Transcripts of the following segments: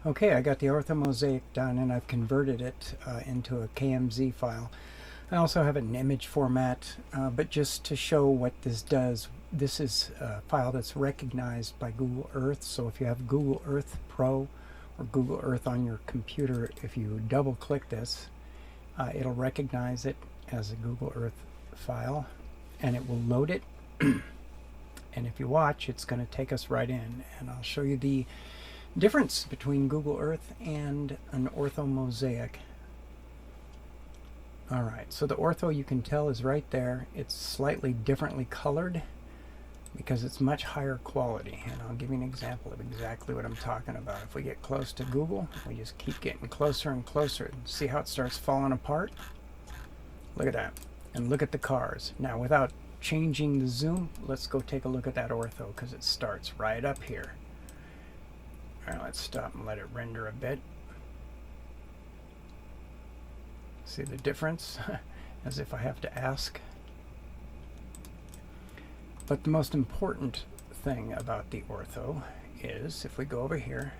Okay, I got the Orthomosaic done and I've converted it into a KMZ file. I also have it in image format, but just to show what this does, this is a file that's recognized by Google Earth. So if you have Google Earth Pro or Google Earth on your computer, if you double click this, it'll recognize it as a Google Earth file and it will load it. And if you watch, it's going to take us right in, and I'll show you the difference between Google Earth and an Orthomosaic. Alright, so the ortho, you can tell, is right there. It's slightly differently colored because it's much higher quality, and I'll give you an example of exactly what I'm talking about. If we get close to Google, we just keep getting closer and closer. See how it starts falling apart? Look at that. And look at the cars. Now, without changing the zoom, let's go take a look at that ortho, because it starts right up here. Alright, let's stop and let it render a bit. See the difference? As if I have to ask. But the most important thing about the ortho is, if we go over here,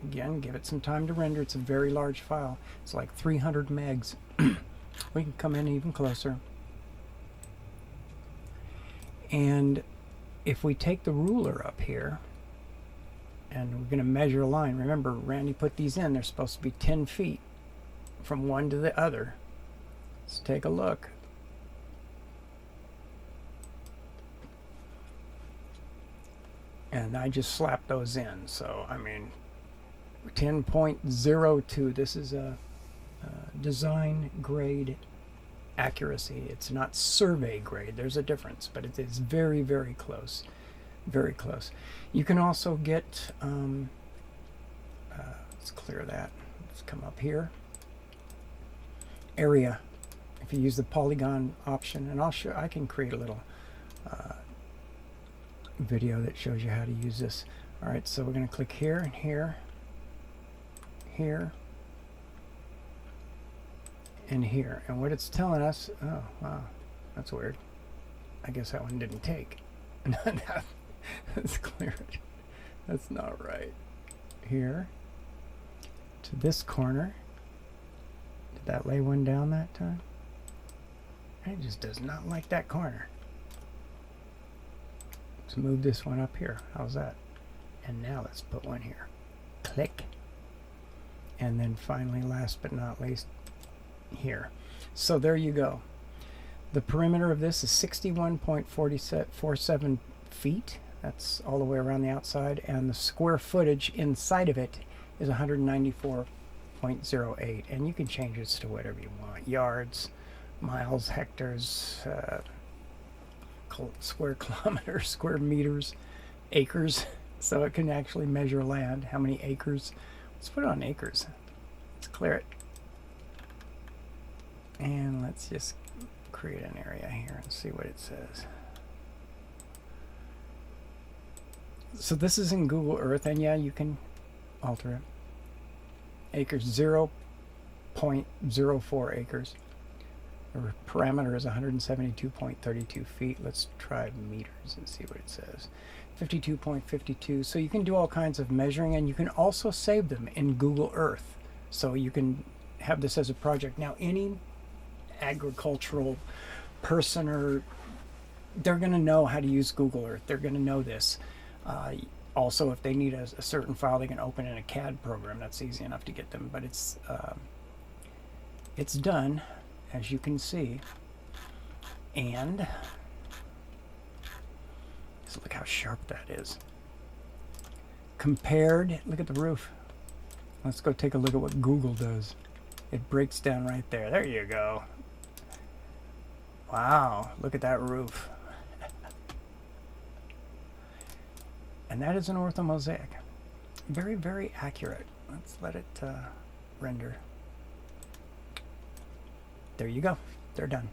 again, give it some time to render. It's a very large file. It's like 300 megs. We can come in even closer. And if we take the ruler up here, and we're going to measure a line. Remember, Randy put these in. They're supposed to be 10 feet from one to the other. Let's take a look. And I just slapped those in. So, I mean, 10.02. This is a design grade accuracy. It's not survey grade. There's a difference, but it is very, very close. Very close. You can also get, let's clear that. Let's come up here. Area. If you use the polygon option, and I can create a little video that shows you how to use this. All right, so we're going to click here and here, here, and here. And what it's telling us, oh, wow, that's weird. I guess that one didn't take. Let's clear it. That's not right. Here to this corner. Did that lay one down that time? It just does not like that corner. Let's move this one up here. How's that? And now let's put one here. Click. And then finally, last but not least, here. So there you go. The perimeter of this is 61.47 feet. That's all the way around the outside, and the square footage inside of it is 194.08, and you can change this to whatever you want. Yards, miles, hectares, square kilometers, square meters, acres, so it can actually measure land, how many acres. Let's put it on acres. Let's clear it. And let's just create an area here and see what it says. So this is in Google Earth, and yeah, you can alter it. Acres, 0.04 acres. The parameter is 172.32 feet. Let's try meters and see what it says. 52.52. So you can do all kinds of measuring, and you can also save them in Google Earth. So you can have this as a project. Now, any agricultural person, or they're going to know how to use Google Earth. They're going to know this. Also, if they need a certain file, they can open in a CAD program. That's easy enough to get them, but it's done, as you can see. And just look how sharp that is. Compared, look at the roof. Let's go take a look at what Google does. It breaks down right there. There you go. Wow, look at that roof. And that is an Orthomosaic. Very, very accurate. Let's let it render. There you go. They're done.